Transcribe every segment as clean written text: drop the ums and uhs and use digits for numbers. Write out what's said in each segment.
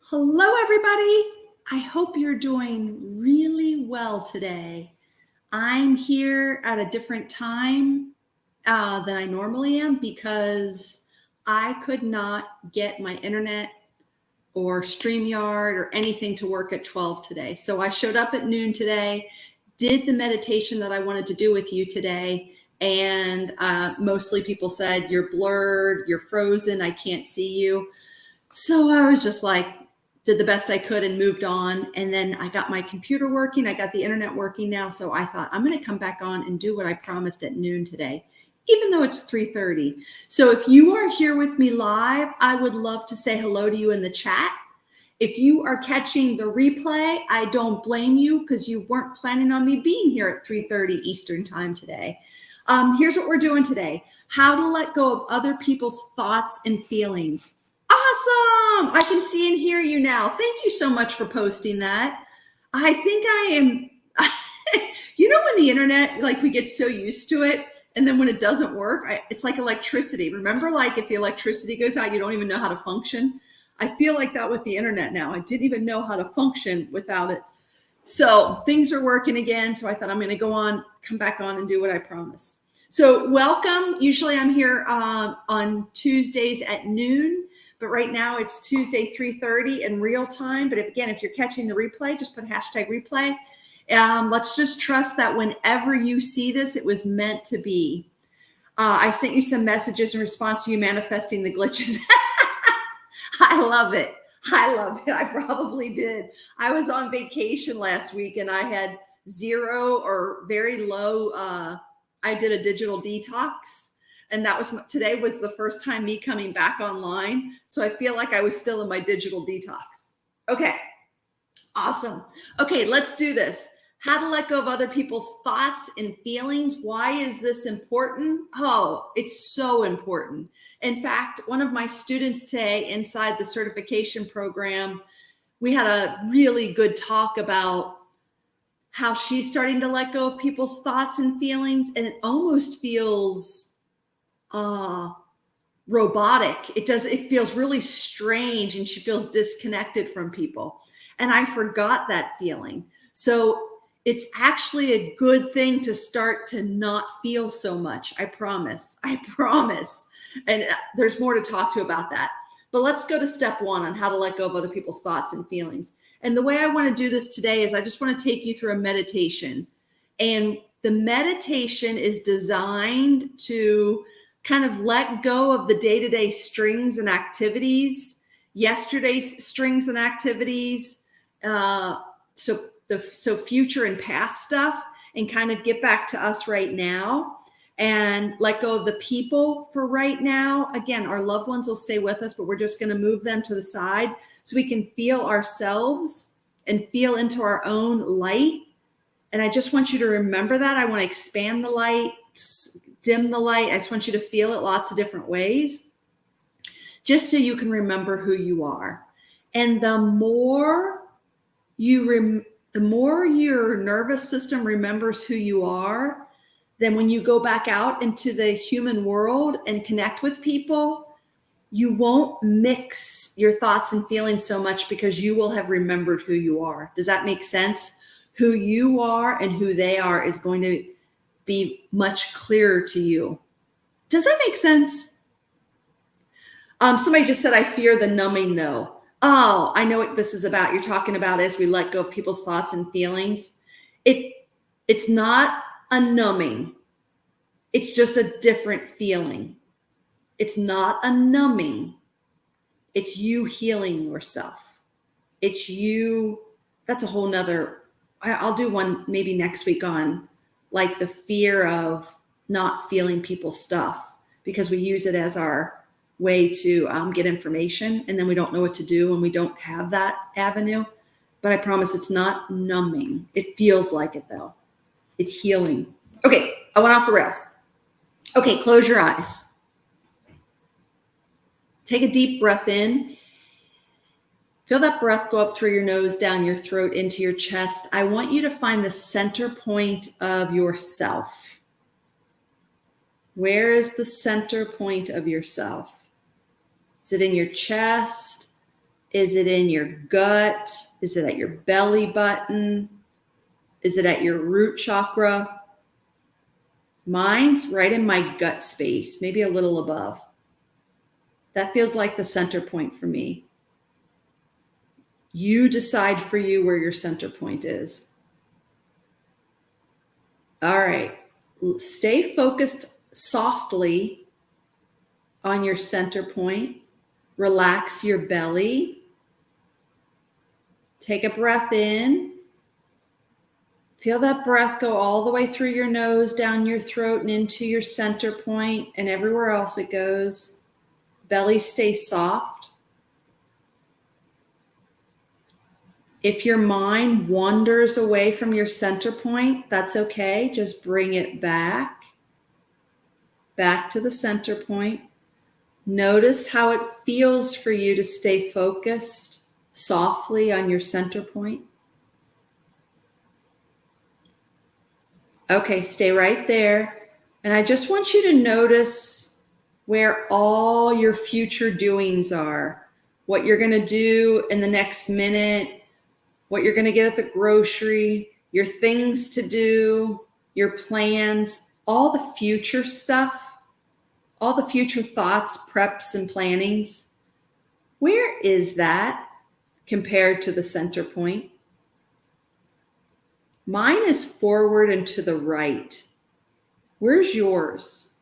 Hello, everybody. I hope you're doing really well today. I'm here at a different time than I normally am because I could not get my internet or StreamYard or anything to work at 12 today. So I showed up at noon today, did the meditation that I wanted to do with you today. And mostly people said, you're blurred, you're frozen, I can't see you. So I was just like, did the best I could and moved on. And then I got my computer working. I got the internet working now. So I thought I'm going to come back on and do what I promised at noon today, even though it's 3:30. So if you are here with me live, I would love to say hello to you in the chat. If you are catching the replay, I don't blame you because you weren't planning on me being here at 3:30 Eastern time today. Here's what we're doing today. How to let go of other people's thoughts and feelings. Awesome. I can see and hear you now. Thank you so much for posting that. I think I am, when the internet, like we get so used to it. And then when it doesn't work, it's like electricity. Remember, like if the electricity goes out, you don't even know how to function. I feel like that with the internet now. I didn't even know how to function without it. So things are working again. So I thought I'm going to come back on and do what I promised. So welcome. Usually I'm here on Tuesdays at noon. But right now it's Tuesday, 3:30 in real time. But if you're catching the replay, just put hashtag replay. Let's just trust that whenever you see this, it was meant to be. I sent you some messages in response to you manifesting the glitches. I love it. I probably did. I was on vacation last week and I had zero or very low. I did a digital detox. And today was the first time me coming back online. So I feel like I was still in my digital detox. Okay, awesome. Okay, let's do this. How to let go of other people's thoughts and feelings. Why is this important? Oh, it's so important. In fact, one of my students today inside the certification program, we had a really good talk about how she's starting to let go of people's thoughts and feelings. And it almost feels robotic. It feels really strange and she feels disconnected from people. And I forgot that feeling. So it's actually a good thing to start to not feel so much. I promise. And there's more to talk to about that. But let's go to step one on how to let go of other people's thoughts and feelings. And the way I want to do this today is I just want to take you through a meditation. And the meditation is designed to kind of let go of the day-to-day strings and activities, yesterday's strings and activities, so future and past stuff, and kind of get back to us right now and let go of the people for right now. Again, our loved ones will stay with us, but we're just going to move them to the side so we can feel ourselves and feel into our own light. And I just want you to remember that. I want to expand the light, dim the light. I just want you to feel it lots of different ways, just so you can remember who you are. And the more your nervous system remembers who you are, then when you go back out into the human world and connect with people, you won't mix your thoughts and feelings so much because you will have remembered who you are. Does that make sense? Who you are and who they are is going to be much clearer to you. Does that make sense? Somebody just said, I fear the numbing though. Oh, I know what this is about. You're talking about as we let go of people's thoughts and feelings. It's not a numbing. It's just a different feeling. It's not a numbing. It's you healing yourself. It's you. That's a whole nother. I'll do one maybe next week on like the fear of not feeling people's stuff, because we use it as our way to get information, and then we don't know what to do when we don't have that avenue. But I promise it's not numbing. It feels like it though. It's healing. Okay, I went off the rails. Okay, close your eyes. Take a deep breath in. Feel that breath go up through your nose, down your throat, into your chest. I want you to find the center point of yourself. Where is the center point of yourself? Is it in your chest, Is it in your gut? Is it at your belly button? Is it at your root chakra? Mine's right in my gut space, maybe a little above. That feels like the center point for me. You decide for you where your center point is. All right. Stay focused softly on your center point. Relax your belly. Take a breath in. Feel that breath go all the way through your nose, down your throat, and into your center point, and everywhere else it goes. Belly stays soft. If your mind wanders away from your center point, that's okay. Just bring it back to the center point. Notice how it feels for you to stay focused softly on your center point. Okay, stay right there. And I just want you to notice where all your future doings are, what you're going to do in the next minute, what you're going to get at the grocery, your things to do, your plans, all the future stuff, all the future thoughts, preps, and plannings. Where is that compared to the center point? Mine is forward and to the right. Where's yours?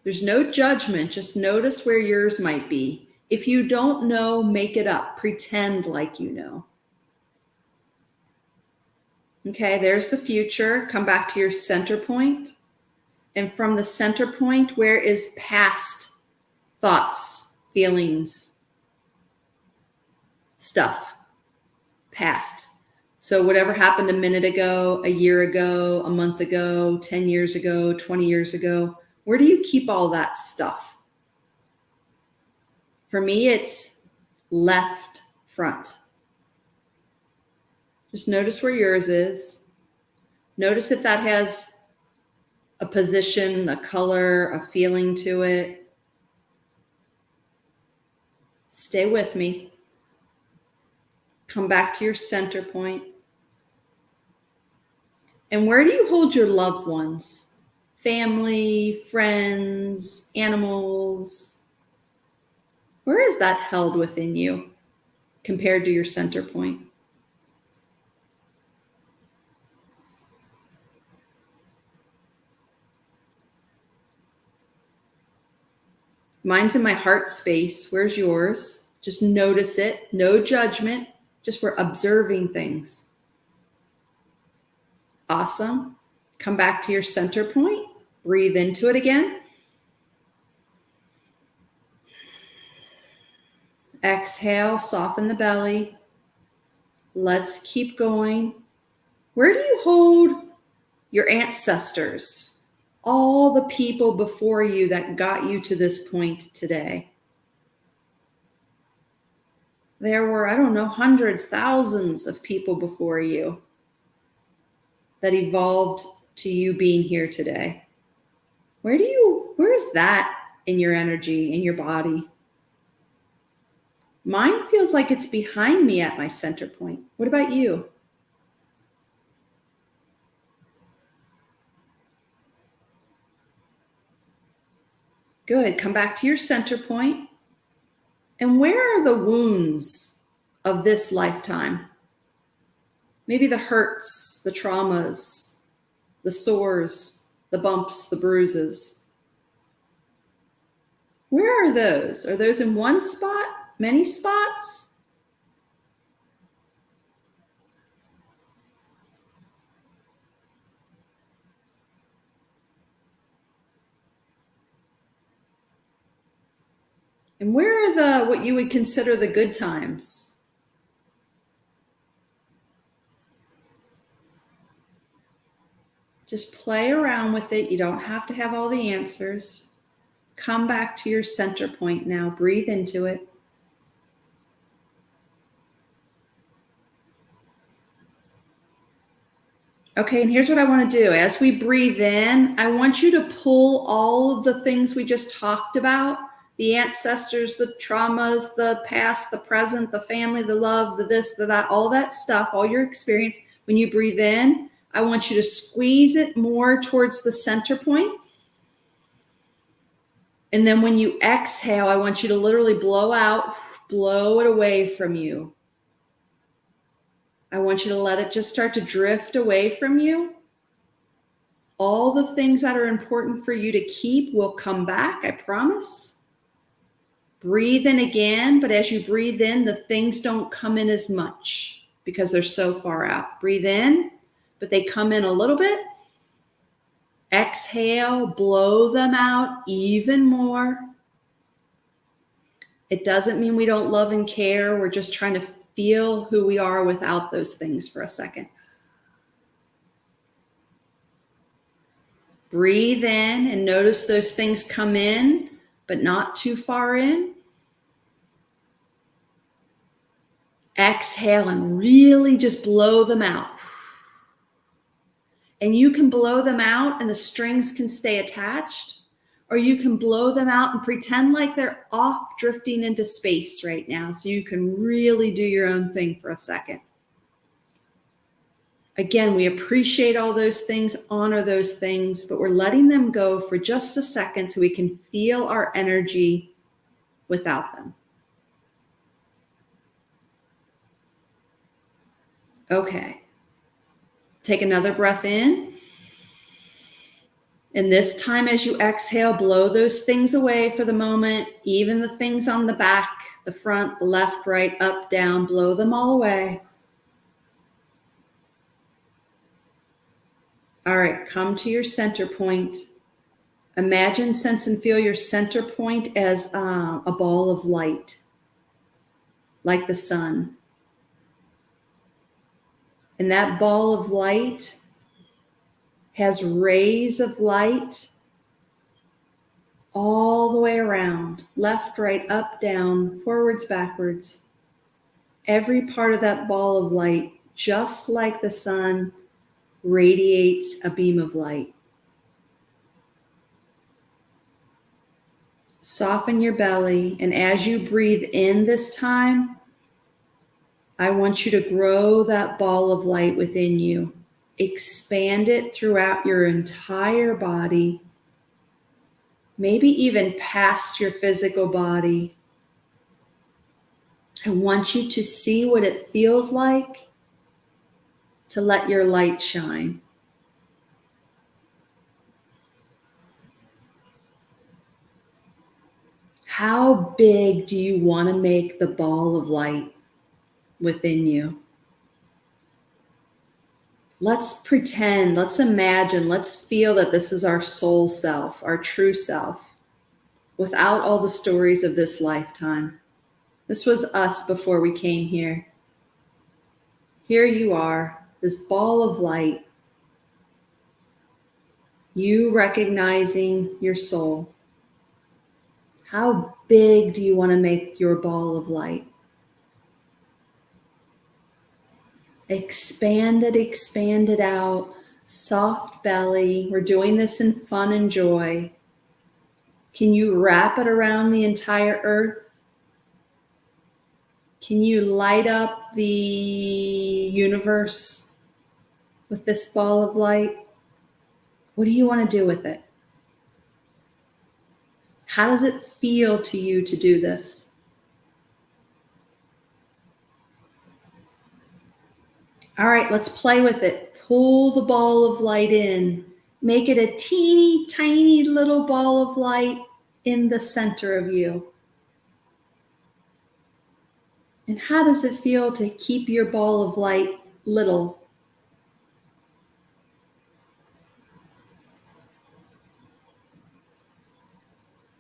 There's no judgment. Just notice where yours might be. If you don't know, make it up. Pretend like you know. Okay, there's the future. Come back to your center point. And from the center point, where is past thoughts, feelings, stuff? Past. So whatever happened a minute ago, a year ago, a month ago, 10 years ago, 20 years ago, where do you keep all that stuff? For me, it's left front. Just notice where yours is. Notice if that has a position, a color, a feeling to it. Stay with me. Come back to your center point. And where do you hold your loved ones? Family, friends, animals. Where is that held within you compared to your center point? Mine's in my heart space. Where's yours? Just notice it. No judgment. Just we're observing things. Awesome. Come back to your center point. Breathe into it again. Exhale, soften the belly. Let's keep going. Where do you hold your ancestors? All the people before you that got you to this point today. There were, I don't know, hundreds, thousands of people before you that evolved to you being here today. Where is that in your energy, in your body? Mine feels like it's behind me at my center point. What about you? Good. Come back to your center point. And where are the wounds of this lifetime? Maybe the hurts, the traumas, the sores, the bumps, the bruises. Where are those? Are those in one spot? Many spots? And where are what you would consider the good times? Just play around with it. You don't have to have all the answers. Come back to your center point now. Breathe into it. Okay, and here's what I want to do. As we breathe in, I want you to pull all of the things we just talked about the ancestors, the traumas, the past, the present, the family, the love, the this, the that, all that stuff, all your experience. When you breathe in, I want you to squeeze it more towards the center point. And then when you exhale, I want you to literally blow out, blow it away from you. I want you to let it just start to drift away from you. All the things that are important for you to keep will come back, I promise. Breathe in again, but as you breathe in, the things don't come in as much because they're so far out. Breathe in, but they come in a little bit. Exhale, blow them out even more. It doesn't mean we don't love and care. We're just trying to feel who we are without those things for a second. Breathe in and notice those things come in, but not too far in. Exhale and really just blow them out. And you can blow them out and the strings can stay attached, or you can blow them out and pretend like they're off drifting into space right now, so you can really do your own thing for a second. Again, we appreciate all those things, honor those things, but we're letting them go for just a second so we can feel our energy without them. Okay. Take another breath in. And this time as you exhale, blow those things away for the moment, even the things on the back, the front, the left, right, up, down, blow them all away. All right, come to your center point. Imagine, sense, and feel your center point as a ball of light, like the sun. And that ball of light has rays of light all the way around, left, right, up, down, forwards, backwards. Every part of that ball of light, just like the sun, radiates a beam of light. Soften your belly, and as you breathe in this time, I want you to grow that ball of light within you. Expand it throughout your entire body, maybe even past your physical body. I want you to see what it feels like to let your light shine. How big do you want to make the ball of light within you? Let's pretend, let's imagine, let's feel that this is our soul self, our true self, without all the stories of this lifetime. This was us before we came here. Here you are, this ball of light. You recognizing your soul. How big do you want to make your ball of light? Expand it out. Soft belly. We're doing this in fun and joy. Can you wrap it around the entire earth? Can you light up the universe with this ball of light? What do you want to do with it? How does it feel to you to do this? All right, let's play with it. Pull the ball of light in. Make it a teeny tiny little ball of light in the center of you. And how does it feel to keep your ball of light little?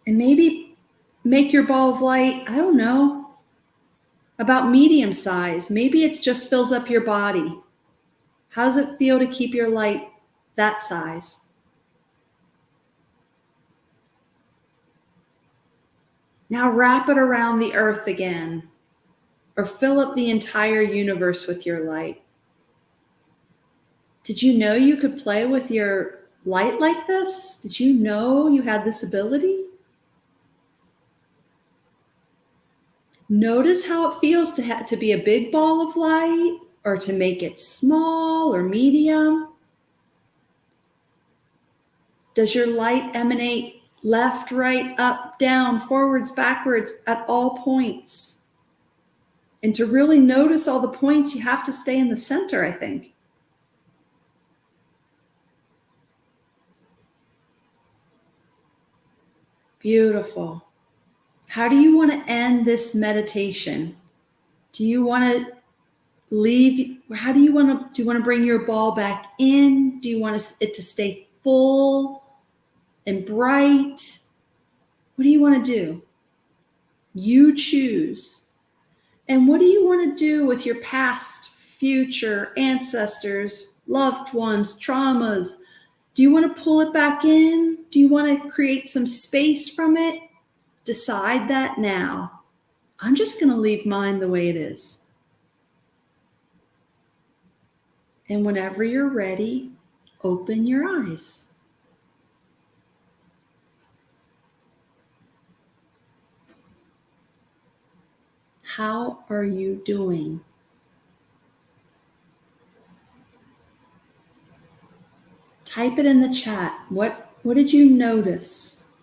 And maybe make your ball of light, I don't know, about medium size. Maybe it just fills up your body. How does it feel to keep your light that size? Now wrap it around the earth again, or fill up the entire universe with your light. Did you know you could play with your light like this? Did you know you had this ability? Notice how it feels to be a big ball of light or to make it small or medium. Does your light emanate left, right, up, down, forwards, backwards at all points? And to really notice all the points, you have to stay in the center, I think. Beautiful. How do you want to end this meditation? Do you want to leave? How do you want to bring your ball back in? Do you want it to stay full and bright? What do you want to do? You choose. And what do you want to do with your past, future, ancestors, loved ones, traumas? Do you want to pull it back in? Do you want to create some space from it? Decide that now. I'm just going to leave mine the way it is. And whenever you're ready, open your eyes. How are you doing? Type it in the chat. What did you notice?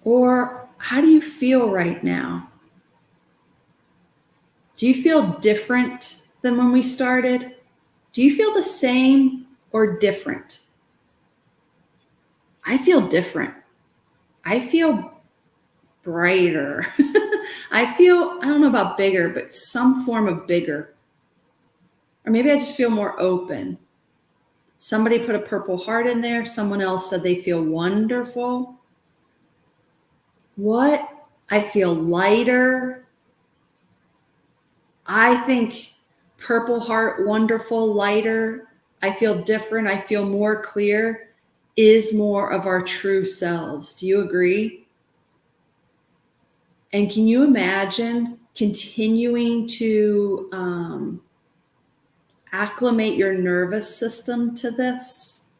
Or how do you feel right now? Do you feel different than when we started? Do you feel the same or different? I feel different. I feel brighter. I don't know about bigger, but some form of bigger. Or maybe I just feel more open. Somebody put a purple heart in there. Someone else said they feel wonderful. I feel lighter. I think purple heart, wonderful, lighter. I feel different. I feel more clear is more of our true selves. Do you agree? And can you imagine continuing to acclimate your nervous system to this?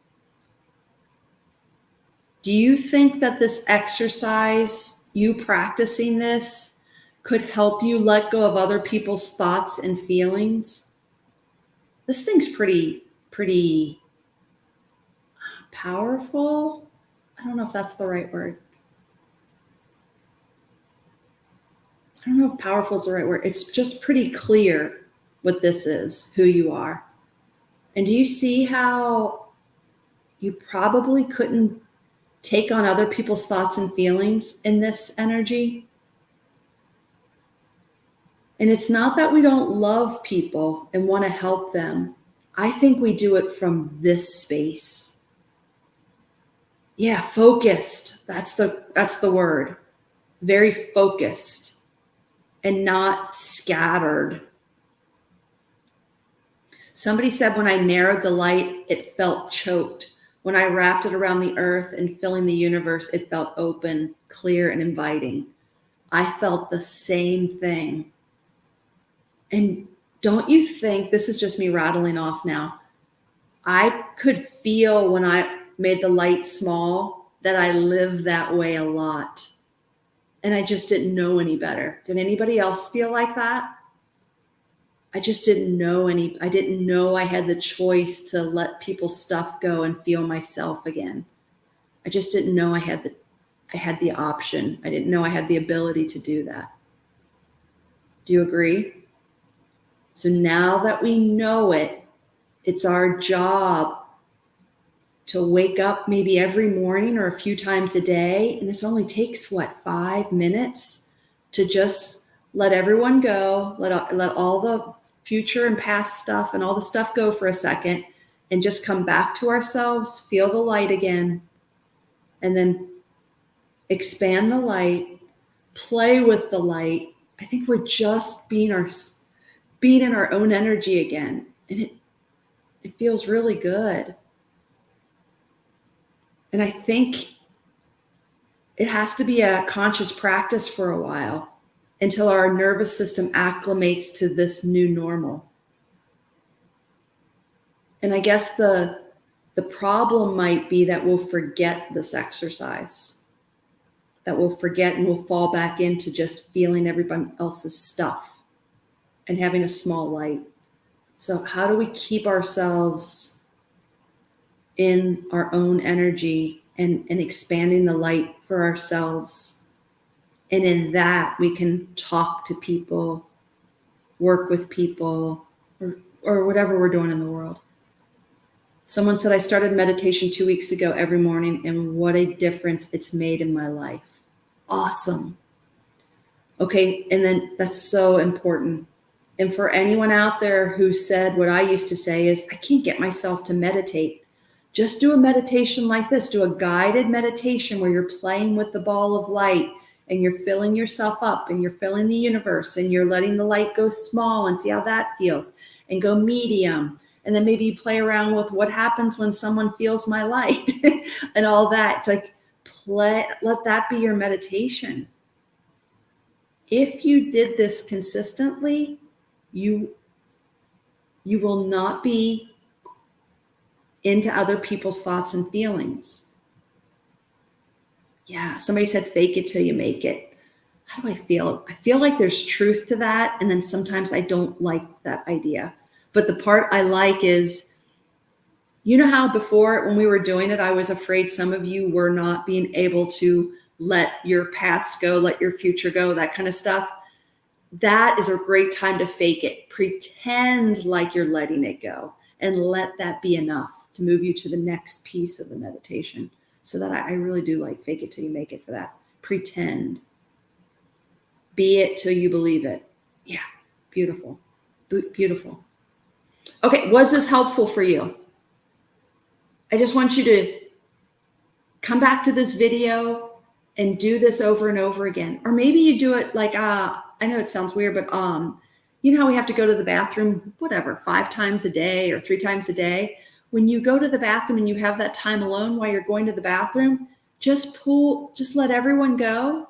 Do you think that this exercise, you practicing this, could help you let go of other people's thoughts and feelings? This thing's pretty powerful. I don't know if that's the right word. I don't know if powerful is the right word. It's just pretty clear what this is, who you are. And do you see how you probably couldn't take on other people's thoughts and feelings in this energy? And it's not that we don't love people and want to help them. I think we do it from this space. Yeah, focused. That's the word. Very focused and not scattered. Somebody said when I narrowed the light, it felt choked. When I wrapped it around the earth and filling the universe, it felt open, clear, and inviting. I felt the same thing. And don't you think, this is just me rattling off now, I could feel when I made the light small that I live that way a lot. And I just didn't know any better. Did anybody else feel like that? I just didn't know I didn't know I had the choice to let people's stuff go and feel myself again. I just didn't know I had the option. I didn't know I had the ability to do that. Do you agree? So now that we know it, it's our job to wake up maybe every morning or a few times a day. And this only takes 5 minutes to just let everyone go, let all the future and past stuff and all the stuff go for a second and just come back to ourselves, feel the light again, and then expand the light, play with the light. I think we're just being in our own energy again. And it feels really good. And I think it has to be a conscious practice for a while until our nervous system acclimates to this new normal. And I guess the problem might be that we'll forget this exercise, that we'll forget and we'll fall back into just feeling everybody else's stuff and having a small light. So how do we keep ourselves in our own energy and expanding the light for ourselves? And in that, we can talk to people, work with people, or whatever we're doing in the world. Someone said, I started meditation 2 weeks ago every morning, and what a difference it's made in my life. Awesome. Okay, and then that's so important. And for anyone out there who said what I used to say is, I can't get myself to meditate. Just do a meditation like this. Do a guided meditation where you're playing with the ball of light and you're filling yourself up and you're filling the universe and you're letting the light go small and see how that feels, and go medium. And then maybe you play around with what happens when someone feels my light and all that. Like let that be your meditation. If you did this consistently, you will not be into other people's thoughts and feelings. Yeah, somebody said, fake it till you make it. How do I feel? I feel like there's truth to that. And then sometimes I don't like that idea. But the part I like is, you know how before when we were doing it, I was afraid some of you were not being able to let your past go, let your future go, that kind of stuff. That is a great time to fake it. Pretend like you're letting it go and let that be enough to move you to the next piece of the meditation. So that I really do like fake it till you make it for that. Pretend. Be it till you believe it. Yeah, beautiful. Beautiful. Okay, was this helpful for you? I just want you to come back to this video and do this over and over again. Or maybe you do it like, I know it sounds weird, but you know how we have to go to the bathroom, whatever, 5 times a day or 3 times a day? When you go to the bathroom and you have that time alone while you're going to the bathroom, just let everyone go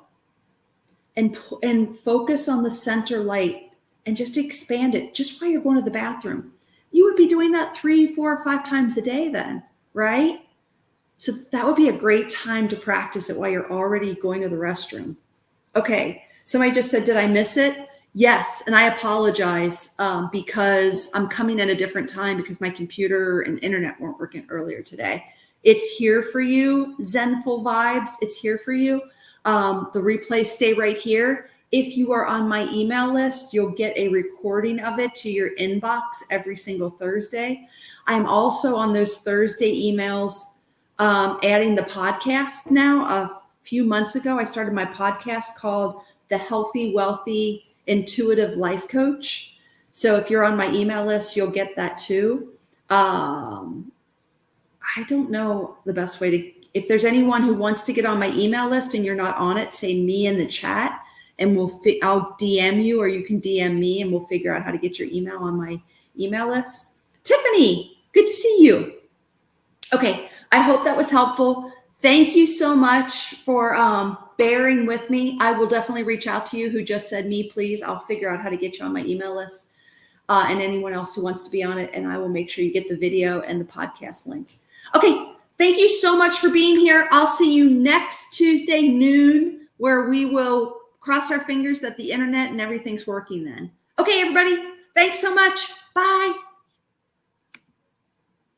and focus on the center light and just expand it just while you're going to the bathroom. You would be doing that 3, 4, or 5 times a day then, right? So that would be a great time to practice it while you're already going to the restroom. Okay, somebody just said, did I miss it? Yes, and I apologize because I'm coming at a different time because my computer and internet weren't working earlier today. It's here for you, Zenful Vibes. It's here for you. The replays stay right here. If you are on my email list, you'll get a recording of it to your inbox every single Thursday. I'm also on those Thursday emails adding the podcast now. A few months ago, I started my podcast called The Healthy, Wealthy, Intuitive Life Coach. So if you're on my email list, you'll get that too. I don't know the best way to, if there's anyone who wants to get on my email list and you're not on it, say me in the chat and I'll DM you, or you can DM me and we'll figure out how to get your email on my email list. Tiffany, good to see you. Okay, I hope that was helpful. Thank you so much for bearing with me. I will definitely reach out to you who just said me, please. I'll figure out how to get you on my email list and anyone else who wants to be on it. And I will make sure you get the video and the podcast link. Okay, thank you so much for being here. I'll see you next Tuesday noon, where we will cross our fingers that the internet and everything's working then. Okay, everybody, thanks so much. Bye.